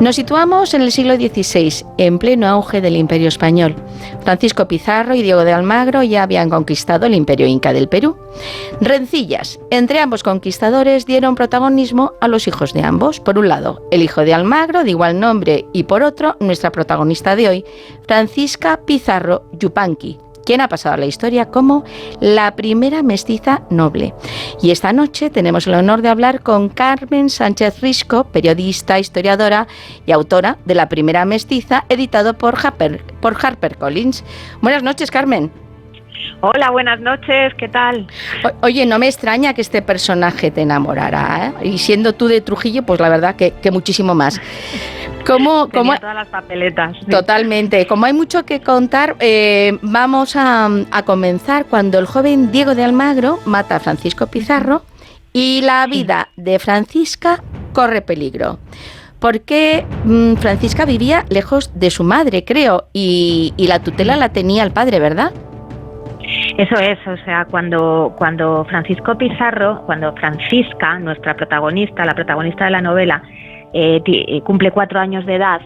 Nos situamos en el siglo XVI, en pleno auge del Imperio Español. Francisco Pizarro y Diego de Almagro ya habían conquistado el Imperio Inca del Perú. Rencillas entre ambos conquistadores dieron protagonismo a los hijos de ambos. Por un lado, el hijo de Almagro, de igual nombre, y por otro, nuestra protagonista de hoy, Francisca Pizarro Yupanqui, quien ha pasado a la historia como la primera mestiza noble. Y esta noche tenemos el honor de hablar con Carmen Sánchez Risco, periodista, historiadora y autora de La primera mestiza, editado por HarperCollins. Buenas noches, Carmen. Hola, buenas noches, ¿qué tal? Oye, no me extraña que este personaje te enamorara, ¿eh? Y siendo tú de Trujillo, pues la verdad que muchísimo más. Tenía todas las papeletas. Sí. Totalmente. Como hay mucho que contar, vamos a comenzar cuando el joven Diego de Almagro mata a Francisco Pizarro y la vida de Francisca corre peligro. Porque Francisca vivía lejos de su madre, creo, y la tutela la tenía el padre, ¿verdad? Eso es, o sea, cuando Francisco Pizarro, cuando Francisca, nuestra protagonista, la protagonista de la novela, cumple 4 años de edad,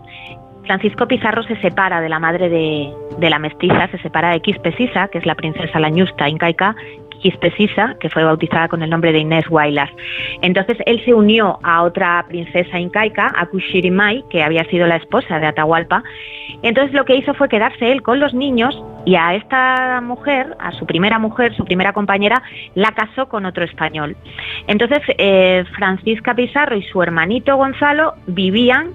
Francisco Pizarro se separa de la madre de la mestiza, se separa de Quispesisa, que es la princesa lañusta incaica, Quispesisa, que fue bautizada con el nombre de Inés Huaylas. Entonces él se unió a otra princesa incaica, a Cuchirimay, que había sido la esposa de Atahualpa. Entonces lo que hizo fue quedarse él con los niños y a esta mujer, a su primera mujer, su primera compañera, la casó con otro español. Entonces Francisca Pizarro y su hermanito Gonzalo vivían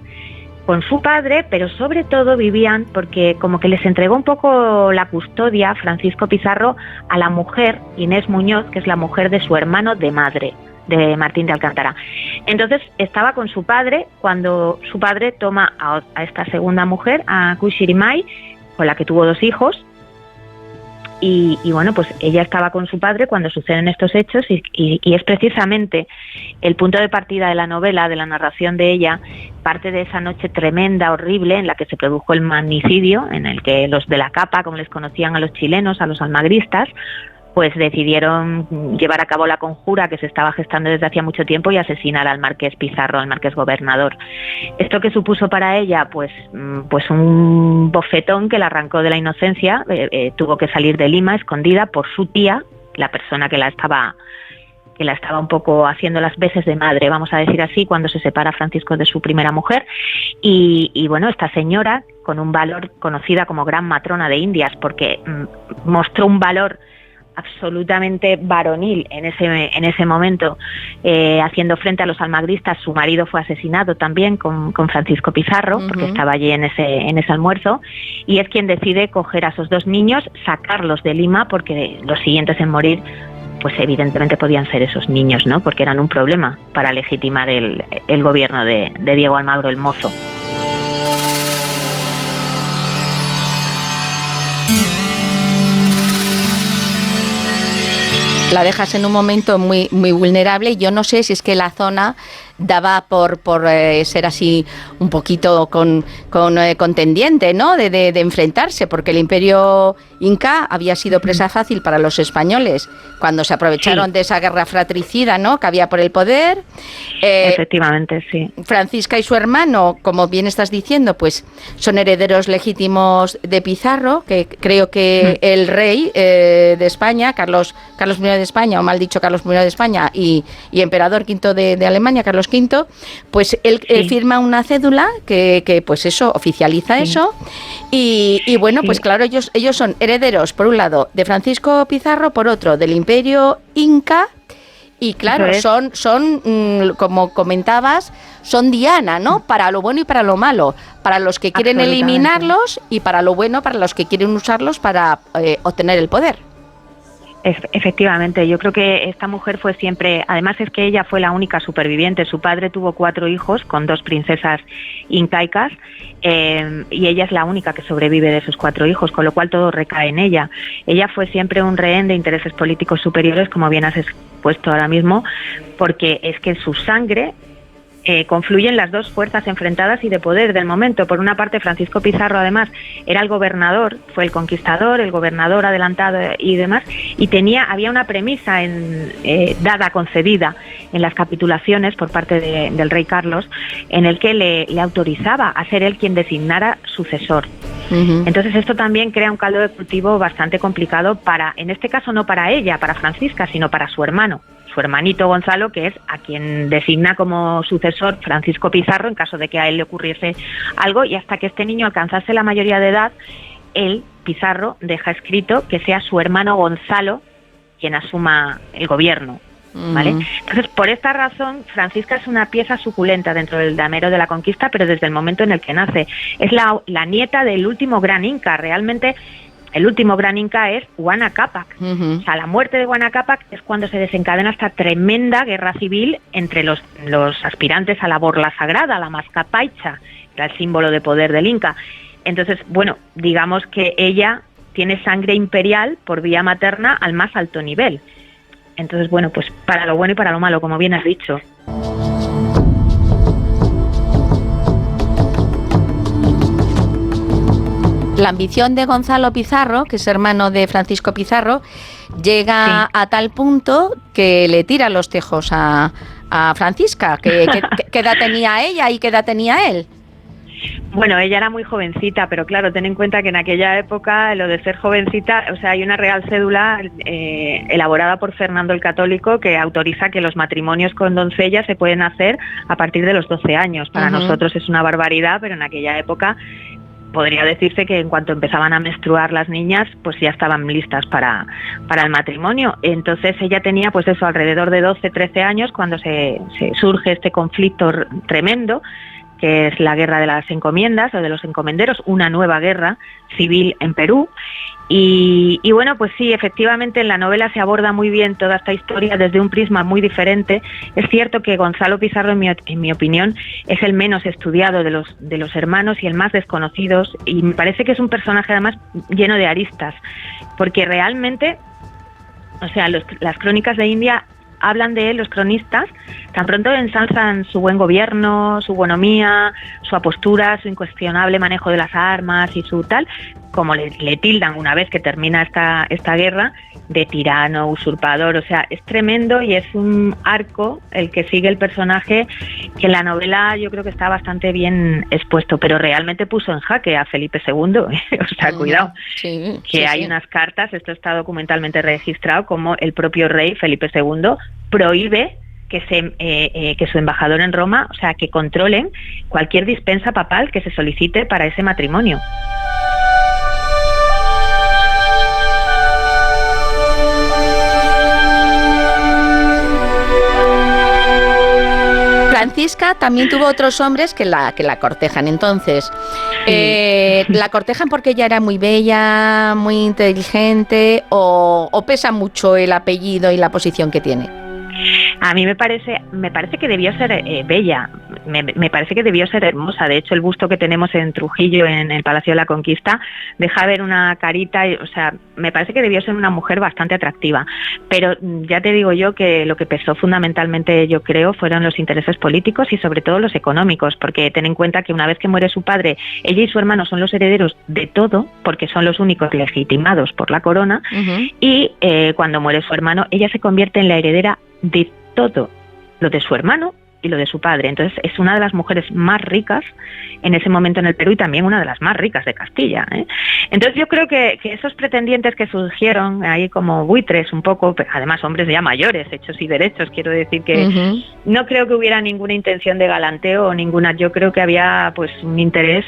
con su padre, pero sobre todo vivían porque como que les entregó un poco la custodia Francisco Pizarro a la mujer Inés Muñoz, que es la mujer de su hermano de madre, de Martín de Alcántara. Entonces estaba con su padre cuando su padre toma a esta segunda mujer, a Cuchirimay, con la que tuvo 2 hijos. Y bueno, pues ella estaba con su padre cuando suceden estos hechos y es precisamente el punto de partida de la novela, de la narración de ella, parte de esa noche tremenda, horrible, en la que se produjo el magnicidio, en el que los de la capa, como les conocían a los chilenos, a los almagristas, pues decidieron llevar a cabo la conjura que se estaba gestando desde hacía mucho tiempo y asesinar al marqués Pizarro, al marqués gobernador. ¿Esto qué supuso para ella? Pues un bofetón que la arrancó de la inocencia. Tuvo que salir de Lima escondida por su tía, la persona que la estaba un poco haciendo las veces de madre, vamos a decir así, cuando se separa Francisco de su primera mujer. Y bueno, esta señora, con un valor, conocida como gran matrona de Indias, porque mostró un valor absolutamente varonil en ese momento, haciendo frente a los almagristas. Su marido fue asesinado también con Francisco Pizarro, porque estaba allí en ese almuerzo, y es quien decide coger a esos 2 niños, sacarlos de Lima, porque los siguientes en morir, pues evidentemente podían ser esos niños, ¿no? Porque eran un problema para legitimar el gobierno de Diego Almagro el Mozo. La dejas en un momento muy, muy vulnerable. Yo no sé si es que la zona daba por ser así un poquito contendiente, ¿no? De enfrentarse, porque el Imperio Inca había sido presa fácil para los españoles cuando se aprovecharon de esa guerra fratricida, ¿no?, que había por el poder. Efectivamente, sí. Francisca y su hermano, como bien estás diciendo, pues son herederos legítimos de Pizarro, que creo que el rey de España, Carlos I de España, o mal dicho Carlos I de España, y emperador V de Alemania, Carlos V, pues él firma una cédula que pues eso, oficializa eso, y bueno, pues claro, ellos son herederos, por un lado, de Francisco Pizarro, por otro, del Imperio Inca, y claro, son como comentabas, son diana, ¿no? Para lo bueno y para lo malo, para los que quieren eliminarlos y para lo bueno, para los que quieren usarlos para obtener el poder. Efectivamente, yo creo que esta mujer fue siempre, además es que ella fue la única superviviente. Su padre tuvo 4 hijos con 2 princesas incaicas, y ella es la única que sobrevive de esos 4 hijos, con lo cual todo recae en ella. Ella fue siempre un rehén de intereses políticos superiores, como bien has expuesto ahora mismo, porque es que su sangre confluyen las dos fuerzas enfrentadas y de poder del momento. Por una parte, Francisco Pizarro, además, era el gobernador, fue el conquistador, el gobernador adelantado y demás, y había una premisa concedida en las capitulaciones por parte del rey Carlos, en el que le autorizaba a ser él quien designara sucesor. Uh-huh. Entonces esto también crea un caldo de cultivo bastante complicado en este caso no para ella, para Francisca, sino para su hermano. Su hermanito Gonzalo, que es a quien designa como sucesor Francisco Pizarro en caso de que a él le ocurriese algo, y hasta que este niño alcanzase la mayoría de edad, él, Pizarro, deja escrito que sea su hermano Gonzalo quien asuma el gobierno, ¿vale? Entonces, por esta razón, Francisca es una pieza suculenta dentro del damero de la conquista, pero desde el momento en el que nace. Es la nieta del último gran inca, realmente. El último gran inca es Huayna Cápac. Uh-huh. O sea, la muerte de Huayna Cápac es cuando se desencadena esta tremenda guerra civil entre los aspirantes a la borla sagrada, la mascapaicha, que era el símbolo de poder del inca. Entonces, bueno, digamos que ella tiene sangre imperial por vía materna al más alto nivel. Entonces, bueno, pues para lo bueno y para lo malo, como bien has dicho. La ambición de Gonzalo Pizarro, que es hermano de Francisco Pizarro, llega a tal punto que le tira los tejos a Francisca. ¿Qué edad tenía ella y qué edad tenía él? Bueno, ella era muy jovencita, pero claro, ten en cuenta que en aquella época lo de ser jovencita, o sea, hay una real cédula elaborada por Fernando el Católico que autoriza que los matrimonios con doncellas se pueden hacer a partir de los 12 años. Para nosotros es una barbaridad, pero en aquella época podría decirse que en cuanto empezaban a menstruar las niñas, pues ya estaban listas para el matrimonio. Entonces ella tenía pues eso, alrededor de 12, 13 años cuando se surge este conflicto tremendo, que es la guerra de las encomiendas o de los encomenderos, una nueva guerra civil en Perú. Y bueno, pues sí, efectivamente en la novela se aborda muy bien toda esta historia desde un prisma muy diferente. Es cierto que Gonzalo Pizarro, en mi opinión, es el menos estudiado de los hermanos y el más desconocido, y me parece que es un personaje además lleno de aristas, porque realmente, o sea, las crónicas de India hablan de él, los cronistas, tan pronto ensalzan su buen gobierno, su bonomía, su apostura, su incuestionable manejo de las armas y su tal, como le tildan una vez que termina esta guerra de tirano, usurpador. O sea, es tremendo y es un arco el que sigue el personaje que en la novela yo creo que está bastante bien expuesto, pero realmente puso en jaque a Felipe II. O sea, cuidado, que hay unas cartas, esto está documentalmente registrado, como el propio rey Felipe II prohíbe que su embajador en Roma, o sea, que controlen cualquier dispensa papal que se solicite para ese matrimonio. Francisca también tuvo otros hombres que la cortejan. Entonces, ¿la cortejan porque ella era muy bella, muy inteligente, o pesa mucho el apellido y la posición que tiene? A mí me parece que debió ser bella, me parece que debió ser hermosa. De hecho, el busto que tenemos en Trujillo, en el Palacio de la Conquista, deja ver una carita, o sea, me parece que debió ser una mujer bastante atractiva. Pero ya te digo yo que lo que pesó fundamentalmente, yo creo, fueron los intereses políticos y sobre todo los económicos, porque ten en cuenta que una vez que muere su padre, ella y su hermano son los herederos de todo, porque son los únicos legitimados por la corona, y cuando muere su hermano, ella se convierte en la heredera de todo, lo de su hermano y lo de su padre. Entonces es una de las mujeres más ricas en ese momento en el Perú y también una de las más ricas de Castilla, ¿eh? Entonces yo creo que esos pretendientes que surgieron ahí como buitres un poco, además hombres ya mayores, hechos y derechos, quiero decir que no creo que hubiera ninguna intención de galanteo o ninguna, yo creo que había pues un interés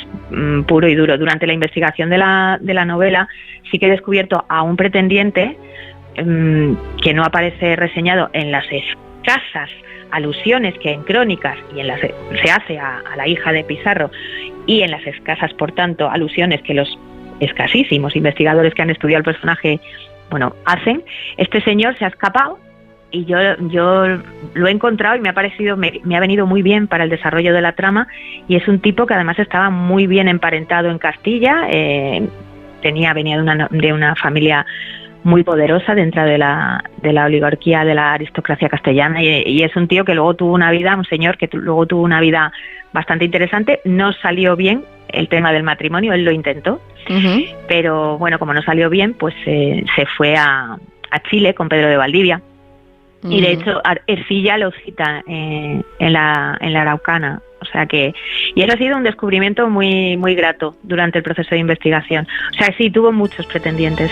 puro y duro. Durante la investigación de la novela sí que he descubierto a un pretendiente que no aparece reseñado en las escasas alusiones que en crónicas y se hace a la hija de Pizarro, y en las escasas, por tanto, alusiones que los escasísimos investigadores que han estudiado el personaje, bueno, hacen. Este señor se ha escapado y yo lo he encontrado y me ha venido muy bien para el desarrollo de la trama, y es un tipo que además estaba muy bien emparentado en Castilla, venía de una familia muy poderosa dentro de la oligarquía, de la aristocracia castellana, y es un tío que luego tuvo una vida, un señor que luego tuvo una vida bastante interesante. No salió bien el tema del matrimonio, él lo intentó, pero bueno, como no salió bien, pues se fue a Chile con Pedro de Valdivia, y de hecho Ercilla lo cita en la Araucana. O sea que, y eso ha sido un descubrimiento muy, muy grato durante el proceso de investigación. O sea, sí, tuvo muchos pretendientes.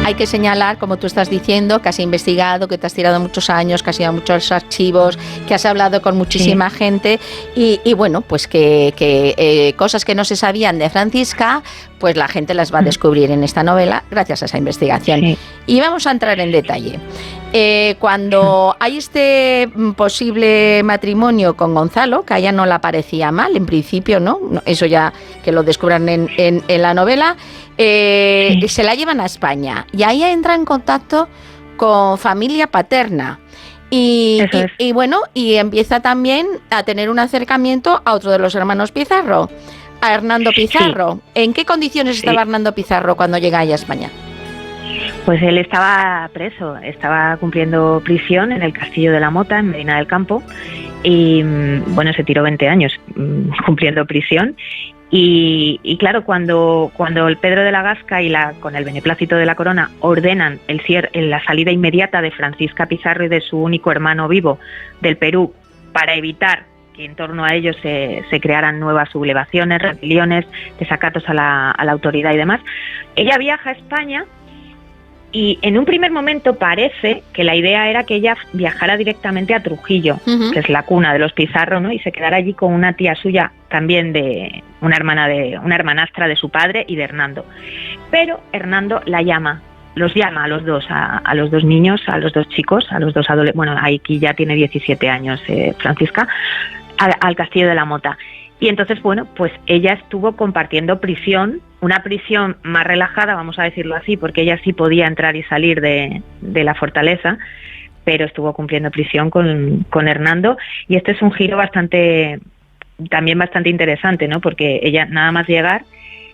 Hay que señalar, como tú estás diciendo, que has investigado, que te has tirado muchos años, que has ido a muchos archivos, que has hablado con muchísima gente y bueno, pues que cosas que no se sabían de Francisca, pues la gente las va a descubrir en esta novela gracias a esa investigación. Sí. Y vamos a entrar en detalle. Cuando hay este posible matrimonio con Gonzalo, que a ella no la parecía mal, en principio, ¿no? Eso ya que lo descubran en la novela, se la llevan a España y ahí entra en contacto con familia paterna. Y bueno, y empieza también a tener un acercamiento a otro de los hermanos Pizarro, a Hernando Pizarro. Sí. ¿En qué condiciones estaba Hernando Pizarro cuando llega a España? Pues él estaba preso, estaba cumpliendo prisión en el Castillo de la Mota, en Medina del Campo, y bueno, se tiró 20 años cumpliendo prisión. Y claro, cuando el Pedro de la Gasca y con el beneplácito de la corona ordenan la salida inmediata de Francisca Pizarro y de su único hermano vivo del Perú, para evitar que en torno a ellos se crearan nuevas sublevaciones, rebeliones, desacatos a la autoridad y demás, ella viaja a España. Y en un primer momento parece que la idea era que ella viajara directamente a Trujillo, que es la cuna de los Pizarro, ¿no? Y se quedara allí con una tía suya, también de una hermanastra de su padre y de Hernando. Pero Hernando los llama a los dos, a los dos niños, a los dos chicos, a los dos adolescentes. Bueno, aquí ya tiene 17 años Francisca, al Castillo de la Mota. Y entonces, bueno, pues ella estuvo compartiendo prisión, una prisión más relajada, vamos a decirlo así, porque ella sí podía entrar y salir de la fortaleza, pero estuvo cumpliendo prisión con Hernando. Y este es un giro también bastante interesante, ¿no? Porque ella nada más llegar,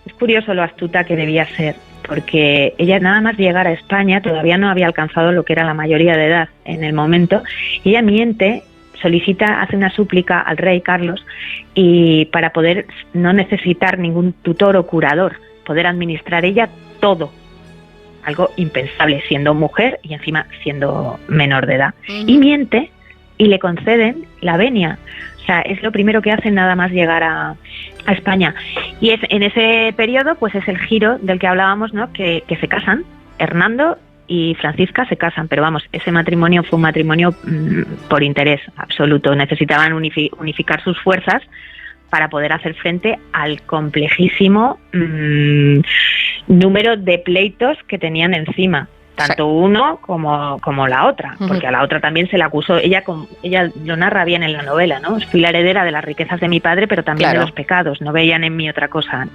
es curioso lo astuta que debía ser, porque ella nada más llegar a España todavía no había alcanzado lo que era la mayoría de edad en el momento, y ella miente, hace una súplica al rey Carlos, y para poder no necesitar ningún tutor o curador, poder administrar ella todo, algo impensable siendo mujer y encima siendo menor de edad. Y miente y le conceden la venia. O sea, es lo primero que hacen nada más llegar a España. Y en ese periodo pues es el giro del que hablábamos, ¿no? Que se casan, Hernando y Francisca se casan, pero vamos, ese matrimonio fue un matrimonio por interés absoluto. Necesitaban unificar sus fuerzas para poder hacer frente al complejísimo número de pleitos que tenían encima, tanto uno como la otra, porque a la otra también se la acusó. Ella lo narra bien en la novela, ¿no? Fui la heredera de las riquezas de mi padre, pero también de los pecados, no veían en mí otra cosa.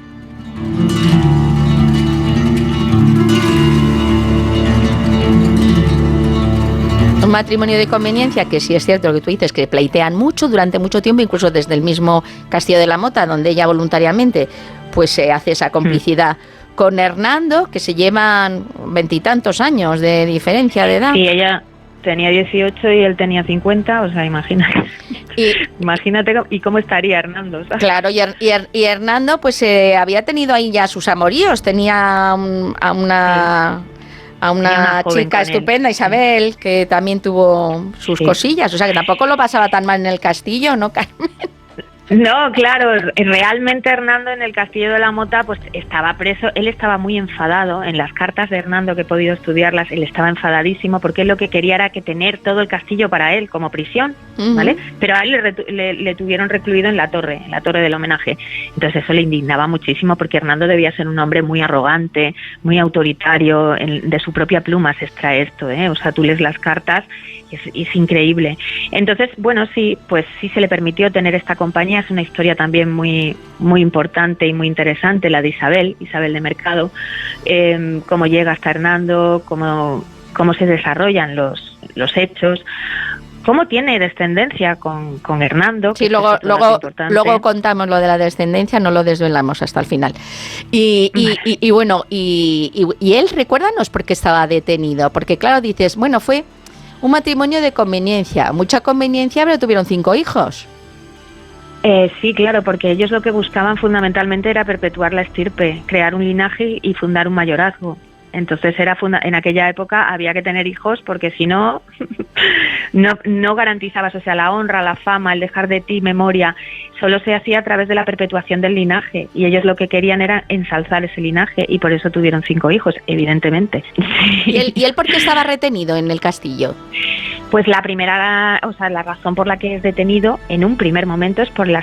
Un matrimonio de conveniencia que sí es cierto lo que tú dices, que pleitean mucho durante mucho tiempo, incluso desde el mismo Castillo de la Mota, donde ella voluntariamente pues se hace esa complicidad con Hernando, que se llevan 20 y tantos años de diferencia de edad. Sí, ella tenía 18 y él tenía 50, o sea, imagínate y cómo estaría Hernando, ¿sabes? Claro, y Hernando pues había tenido ahí ya sus amoríos, tenía a una chica estupenda, Isabel, que también tuvo sus cosillas, o sea que tampoco lo pasaba tan mal en el castillo, ¿no, Carmen? No, claro, realmente Hernando en el Castillo de la Mota pues estaba preso, él estaba muy enfadado. En las cartas de Hernando, que he podido estudiarlas, él estaba enfadadísimo porque él lo que quería era que tener todo el castillo para él como prisión, ¿vale? Pero a él le tuvieron recluido en la torre del homenaje. Entonces eso le indignaba muchísimo, porque Hernando debía ser un hombre muy arrogante, muy autoritario, de su propia pluma se extrae esto, o sea, tú lees las cartas y es increíble. Entonces, bueno, sí, pues sí se le permitió tener esta compañía. Es una historia también muy, muy importante y muy interesante, la de Isabel de Mercado, cómo llega hasta Hernando, cómo se desarrollan los hechos, cómo tiene descendencia con Hernando. Sí, luego contamos lo de la descendencia, no lo desvelamos hasta el final. Y él, recuérdanos por qué estaba detenido, porque claro, dices, bueno, fue un matrimonio de conveniencia, mucha conveniencia, pero tuvieron 5 hijos. Sí, claro, porque ellos lo que buscaban fundamentalmente era perpetuar la estirpe, crear un linaje y fundar un mayorazgo. Entonces en aquella época había que tener hijos porque si no, no garantizabas, o sea, la honra, la fama, el dejar de ti memoria, solo se hacía a través de la perpetuación del linaje y ellos lo que querían era ensalzar ese linaje y por eso tuvieron 5 hijos, evidentemente. ¿Y él por qué estaba retenido en el castillo? Pues la razón por la que es detenido en un primer momento es por la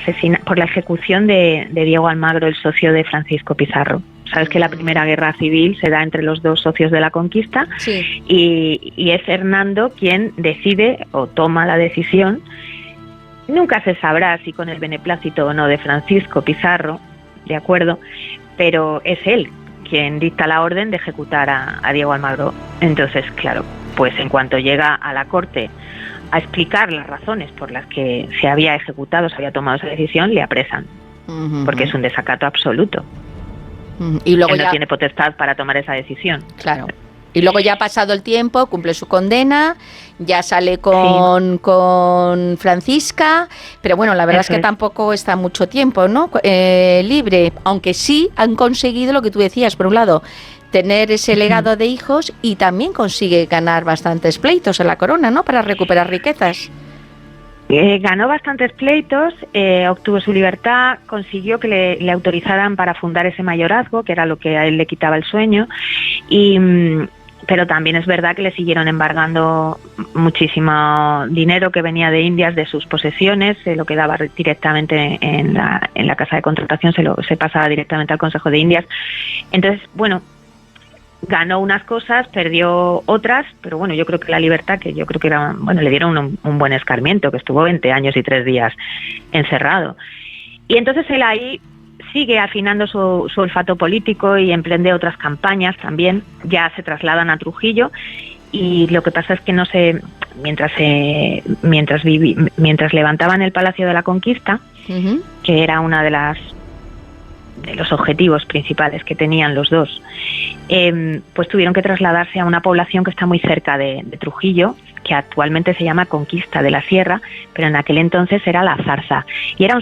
ejecución de Diego Almagro, el socio de Francisco Pizarro. Sabes que la primera guerra civil se da entre los 2 socios de la conquista, sí. y es Hernando quien decide o toma la decisión. Nunca se sabrá si con el beneplácito o no de Francisco Pizarro, de acuerdo, pero es él quien dicta la orden de ejecutar a Diego Almagro. Entonces, claro, pues en cuanto llega a la corte a explicar las razones por las que se había tomado esa decisión, le apresan, porque es un desacato absoluto. Y luego él no tiene potestad para tomar esa decisión. Claro. Y luego ya ha pasado el tiempo, cumple su condena, ya sale con Francisca, pero bueno, la verdad es que tampoco está mucho tiempo, ¿no? Libre, aunque sí han conseguido lo que tú decías, por un lado, tener ese legado de hijos y también consigue ganar bastantes pleitos en la corona, ¿no? Para recuperar riquezas. Ganó bastantes pleitos, obtuvo su libertad, consiguió que le autorizaran para fundar ese mayorazgo, que era lo que a él le quitaba el sueño, pero también es verdad que le siguieron embargando muchísimo dinero que venía de Indias, de sus posesiones, se lo quedaba directamente en la casa de contratación, se pasaba directamente al Consejo de Indias. Entonces, bueno, ganó unas cosas, perdió otras, pero bueno, yo creo que la libertad, que yo creo que era, bueno, le dieron un buen escarmiento, que estuvo 20 años y 3 días encerrado. Y entonces él ahí sigue afinando su olfato político y emprende otras campañas también. Ya se trasladan a Trujillo y lo que pasa es que no sé, mientras levantaban el Palacio de la Conquista, que era una de los objetivos principales que tenían los dos, pues tuvieron que trasladarse a una población que está muy cerca de Trujillo, que actualmente se llama Conquista de la Sierra, pero en aquel entonces era La Zarza, y era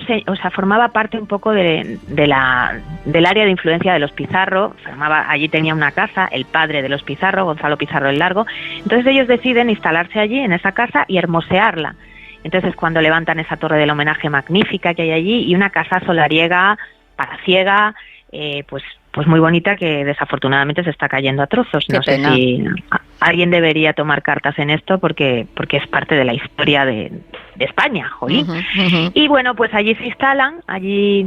formaba parte un poco del área de influencia de los Pizarro. Allí tenía una casa el padre de los Pizarro, Gonzalo Pizarro el Largo. Entonces ellos deciden instalarse allí en esa casa y hermosearla. Entonces cuando levantan esa torre del homenaje magnífica que hay allí y una casa solariega, palaciega, pues muy bonita, que desafortunadamente se está cayendo a trozos. No sé si alguien debería tomar cartas en esto porque es parte de la historia de España, jolín. Y bueno, pues allí se instalan, allí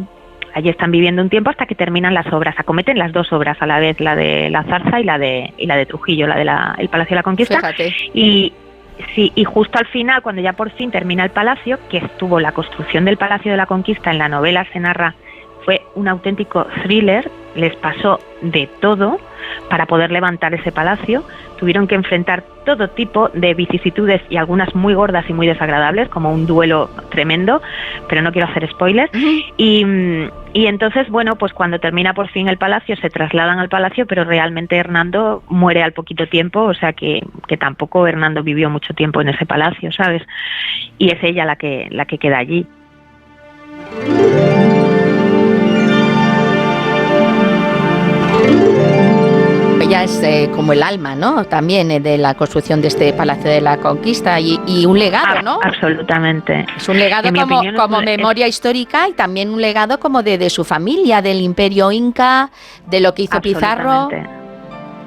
están viviendo un tiempo hasta que terminan las obras, acometen las 2 obras a la vez, la de La Zarza y la de Trujillo, la de el Palacio de la Conquista. Fíjate. Y justo al final, cuando ya por fin termina el palacio, que estuvo la construcción del Palacio de la Conquista, en la novela se narra, fue un auténtico thriller, les pasó de todo para poder levantar ese palacio. Tuvieron que enfrentar todo tipo de vicisitudes y algunas muy gordas y muy desagradables, como un duelo tremendo, pero no quiero hacer spoilers. Y entonces, bueno, pues cuando termina por fin el palacio, se trasladan al palacio, pero realmente Hernando muere al poquito tiempo, o sea que tampoco Hernando vivió mucho tiempo en ese palacio, ¿sabes? Y es ella la que queda allí. Ella es como el alma, ¿no? También de la construcción de este Palacio de la Conquista y un legado, ¿no? Absolutamente. Es un legado como memoria histórica y también un legado como de su familia, del Imperio Inca, de lo que hizo Pizarro.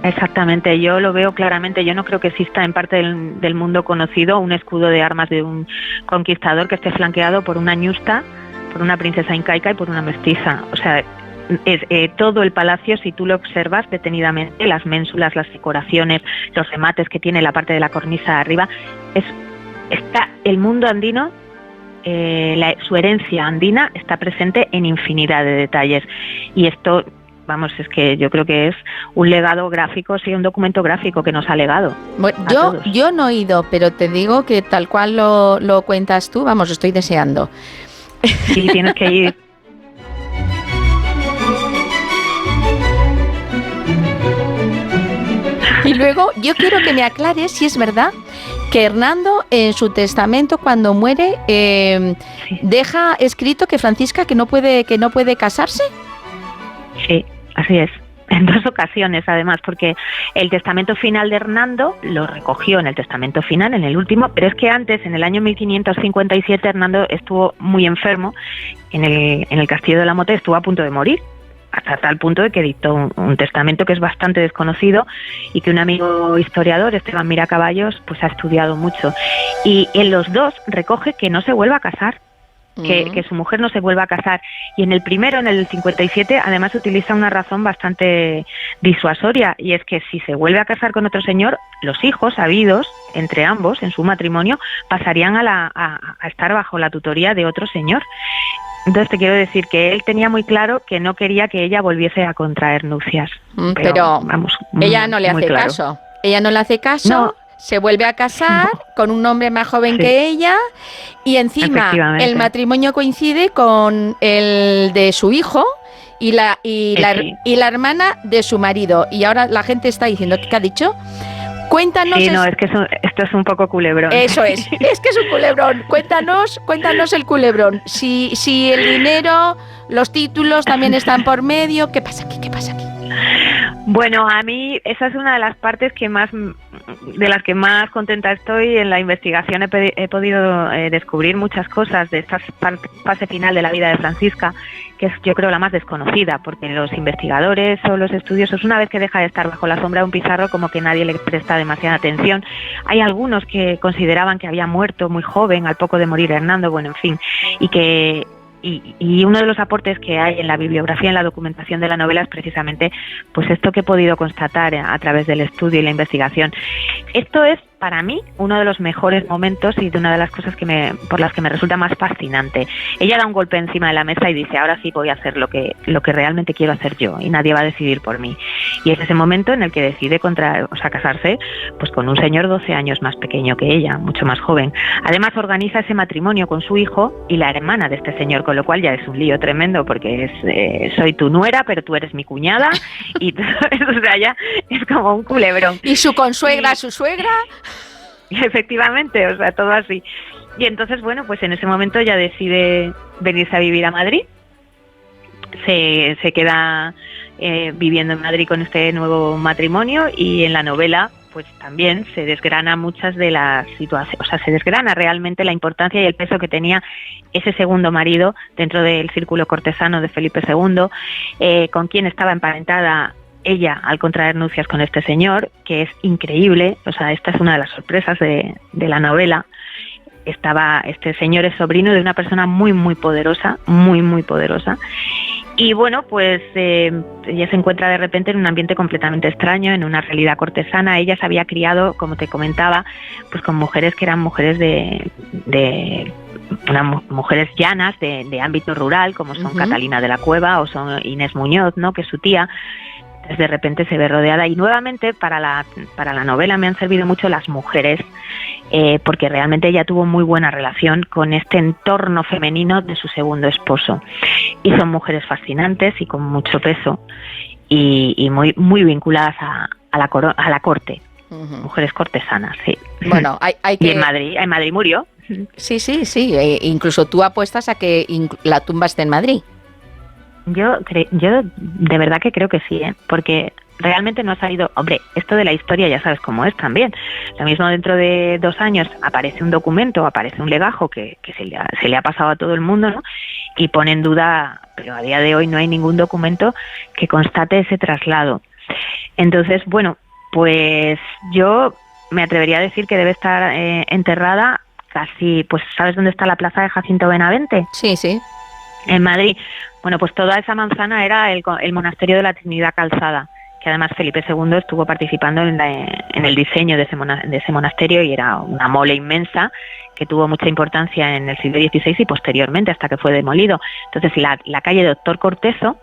Exactamente, yo lo veo claramente. Yo no creo que exista en parte del mundo conocido un escudo de armas de un conquistador que esté flanqueado por una ñusta, por una princesa incaica y por una mestiza. O sea, todo el palacio, si tú lo observas detenidamente, las ménsulas, las decoraciones, los remates que tiene la parte de la cornisa arriba, está el mundo andino, su herencia andina está presente en infinidad de detalles, y esto vamos, es que yo creo que es un legado gráfico, sí, un documento gráfico que nos ha legado. Bueno, yo no he ido, pero te digo que tal cual lo cuentas tú, vamos, estoy deseando. Sí, tienes que ir. Y luego yo quiero que me aclares si es verdad que Hernando en su testamento cuando muere Sí. deja escrito que Francisca que no puede casarse. Sí, así es. En 2 ocasiones, además, porque el testamento final de Hernando lo recogió en el testamento final, en el último, pero es que antes, en el año 1557, Hernando estuvo muy enfermo en el castillo de la Mota, estuvo a punto de morir, hasta tal punto de que dictó un testamento que es bastante desconocido y que un amigo historiador, Esteban Miracaballos, pues ha estudiado mucho. Y en los 2 recoge que no se vuelva a casar, que su mujer no se vuelva a casar. Y en el primero, en el 57, además utiliza una razón bastante disuasoria, y es que si se vuelve a casar con otro señor, los hijos habidos entre ambos en su matrimonio pasarían a estar bajo la tutoría de otro señor. Entonces te quiero decir que él tenía muy claro que no quería que ella volviese a contraer nupcias. Pero vamos, ella no le hace claro. caso. Ella no le hace caso. No. Se vuelve a casar con un hombre más joven Sí. que ella y encima el matrimonio coincide con el de su hijo y la hermana de su marido. Y ahora la gente está diciendo, ¿qué ha dicho? Cuéntanos. Sí, no, es que esto es un poco culebrón. Eso es que es un culebrón. Cuéntanos el culebrón. Si el dinero, los títulos también están por medio, ¿qué pasa aquí? Bueno, a mí esa es una de las partes de las que más contenta estoy. En la investigación he podido descubrir muchas cosas de esta fase final de la vida de Francisca, que es, yo creo, la más desconocida, porque los investigadores o los estudiosos, una vez que deja de estar bajo la sombra de un pizarro, como que nadie le presta demasiada atención. Hay algunos que consideraban que había muerto muy joven, al poco de morir Hernando, bueno, en fin, y uno de los aportes que hay en la bibliografía, en la documentación de la novela, es precisamente pues esto que he podido constatar a través del estudio y la investigación. Esto es, para mí, uno de los mejores momentos y de una de las cosas por las que me resulta más fascinante. Ella da un golpe encima de la mesa y dice, ahora sí voy a hacer lo que realmente quiero hacer yo, y nadie va a decidir por mí. Y es ese momento en el que decide casarse pues con un señor 12 años más pequeño que ella, mucho más joven. Además organiza ese matrimonio con su hijo y la hermana de este señor, con lo cual ya es un lío tremendo, porque soy tu nuera, pero tú eres mi cuñada, y todo eso, o sea, ya es como un culebrón. ¿Y su consuegra, su suegra? Efectivamente, o sea, todo así. Y entonces, bueno, pues en ese momento ya decide venirse a vivir a Madrid. Se queda viviendo en Madrid con este nuevo matrimonio, y en la novela pues también se desgrana muchas de las situaciones, o sea, se desgrana realmente la importancia y el peso que tenía ese segundo marido dentro del círculo cortesano de Felipe II, con quien estaba emparentada ella al contraer nupcias con este señor, que es increíble. O sea, esta es una de las sorpresas de la novela. Este señor es sobrino de una persona muy, muy poderosa, muy, muy poderosa. Y bueno, pues ella se encuentra de repente en un ambiente completamente extraño, en una realidad cortesana. Ella se había criado, como te comentaba, pues con mujeres que eran mujeres mujeres llanas de ámbito rural, como son Catalina de la Cueva o son Inés Muñoz, ¿no?, que es su tía. Entonces de repente se ve rodeada, y nuevamente para la novela me han servido mucho las mujeres, porque realmente ella tuvo muy buena relación con este entorno femenino de su segundo esposo, y son mujeres fascinantes y con mucho peso, y muy, muy vinculadas a la corte. Mujeres cortesanas, sí. Bueno, hay que... Y en Madrid murió. Sí. Incluso tú apuestas a que la tumba esté en Madrid. Yo de verdad que creo que sí, porque realmente no ha salido... Hombre, esto de la historia ya sabes cómo es también. Lo mismo, dentro de 2 años aparece un documento, aparece un legajo que se le ha pasado a todo el mundo, ¿no?, y pone en duda, pero a día de hoy no hay ningún documento que constate ese traslado. Entonces, bueno, pues yo me atrevería a decir que debe estar enterrada casi... Pues ¿sabes dónde está la plaza de Jacinto Benavente? Sí. En Madrid. Bueno, pues toda esa manzana era el monasterio de la Trinidad Calzada, que además Felipe II estuvo participando en el diseño de ese monasterio, y era una mole inmensa que tuvo mucha importancia en el siglo XVI y posteriormente, hasta que fue demolido. Entonces la calle Doctor Corteso,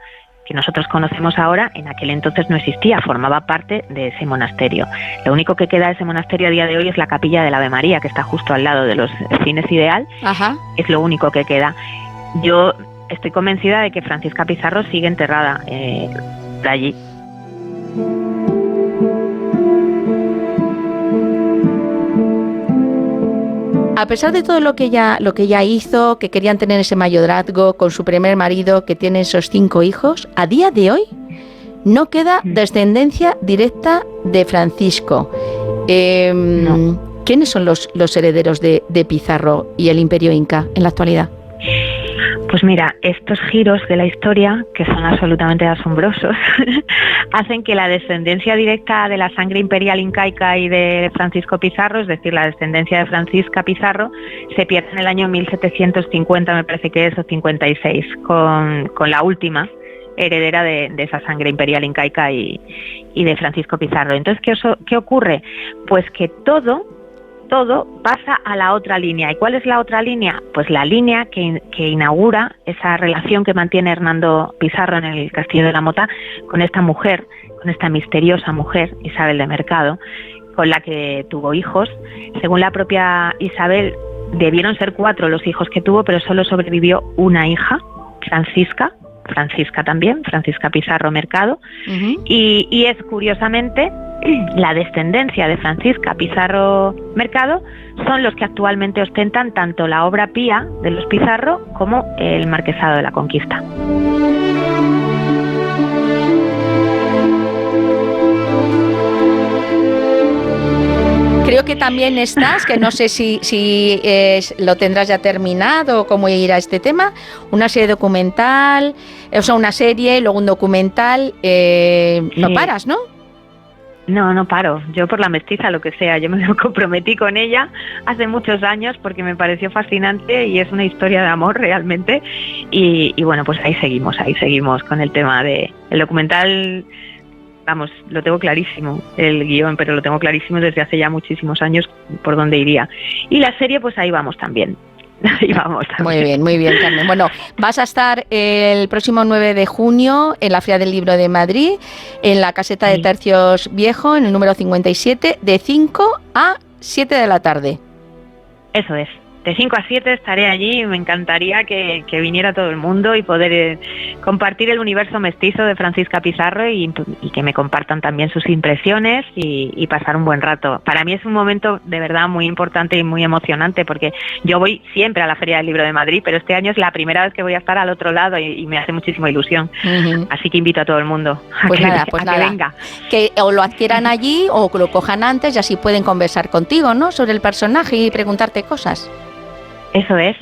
que nosotros conocemos ahora, en aquel entonces no existía, formaba parte de ese monasterio. Lo único que queda de ese monasterio a día de hoy es la capilla del Ave María, que está justo al lado de los Cines Ideal. Ajá. Es lo único que queda. Yo estoy convencida de que Francisca Pizarro sigue enterrada por allí. A pesar de todo lo que ella hizo, que querían tener ese mayorazgo con su primer marido, que tiene esos 5 hijos, a día de hoy no queda descendencia directa de Francisco. No. ¿Quiénes son los herederos de Pizarro y el Imperio Inca en la actualidad? Pues mira, estos giros de la historia, que son absolutamente asombrosos, hacen que la descendencia directa de la sangre imperial incaica y de Francisco Pizarro, es decir, la descendencia de Francisca Pizarro, se pierda en el año 1750, me parece que es, o 56, con la última heredera de esa sangre imperial incaica y de Francisco Pizarro. Entonces, ¿qué ocurre? Pues que todo pasa a la otra línea. ¿Y cuál es la otra línea? Pues la línea que inaugura esa relación que mantiene Hernando Pizarro en el Castillo de la Mota con esta mujer, con esta misteriosa mujer, Isabel de Mercado, con la que tuvo hijos. Según la propia Isabel, debieron ser 4 los hijos que tuvo, pero solo sobrevivió una hija, Francisca también, Francisca Pizarro Mercado. Uh-huh. Y es curiosamente la descendencia de Francisca Pizarro Mercado son los que actualmente ostentan tanto la obra pía de los Pizarro como el Marquesado de la Conquista. Creo que también estás, que no sé si lo tendrás ya terminado o cómo irá este tema, una serie documental, o sea, una serie, luego un documental, no sí. Paras, ¿no? No paro. Yo por la mestiza, lo que sea. Yo me comprometí con ella hace muchos años porque me pareció fascinante y es una historia de amor realmente. Y bueno, pues ahí seguimos con el tema del documental. Vamos, lo tengo clarísimo, el guión, pero lo tengo clarísimo desde hace ya muchísimos años por dónde iría. Y la serie, pues ahí vamos también. Muy bien, Carmen. Bueno, vas a estar el próximo 9 de junio en la Feria del Libro de Madrid, en la Caseta de Tercios Viejo, en el número 57, de 5 a 7 de la tarde. Eso es. De 5 a 7 estaré allí y me encantaría que viniera todo el mundo y poder compartir el universo mestizo de Francisca Pizarro y que me compartan también sus impresiones y pasar un buen rato. Para mí es un momento de verdad muy importante y muy emocionante porque yo voy siempre a la Feria del Libro de Madrid, pero este año es la primera vez que voy a estar al otro lado y me hace muchísima ilusión. Uh-huh. Así que invito a todo el mundo a que venga. Que o lo adquieran allí o que lo cojan antes y así pueden conversar contigo, ¿no? Sobre el personaje y preguntarte cosas. Eso es.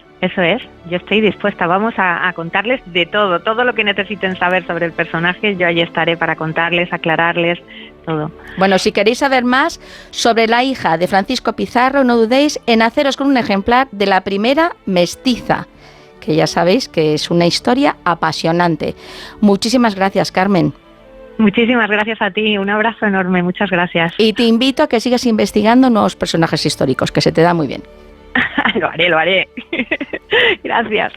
Yo estoy dispuesta. Vamos a contarles de todo lo que necesiten saber sobre el personaje. Yo allí estaré para contarles, aclararles todo. Bueno, si queréis saber más sobre la hija de Francisco Pizarro, no dudéis en haceros con un ejemplar de La primera mestiza, que ya sabéis que es una historia apasionante. Muchísimas gracias, Carmen. Muchísimas gracias a ti. Un abrazo enorme. Muchas gracias. Y te invito a que sigas investigando nuevos personajes históricos, que se te da muy bien. Lo haré. Gracias.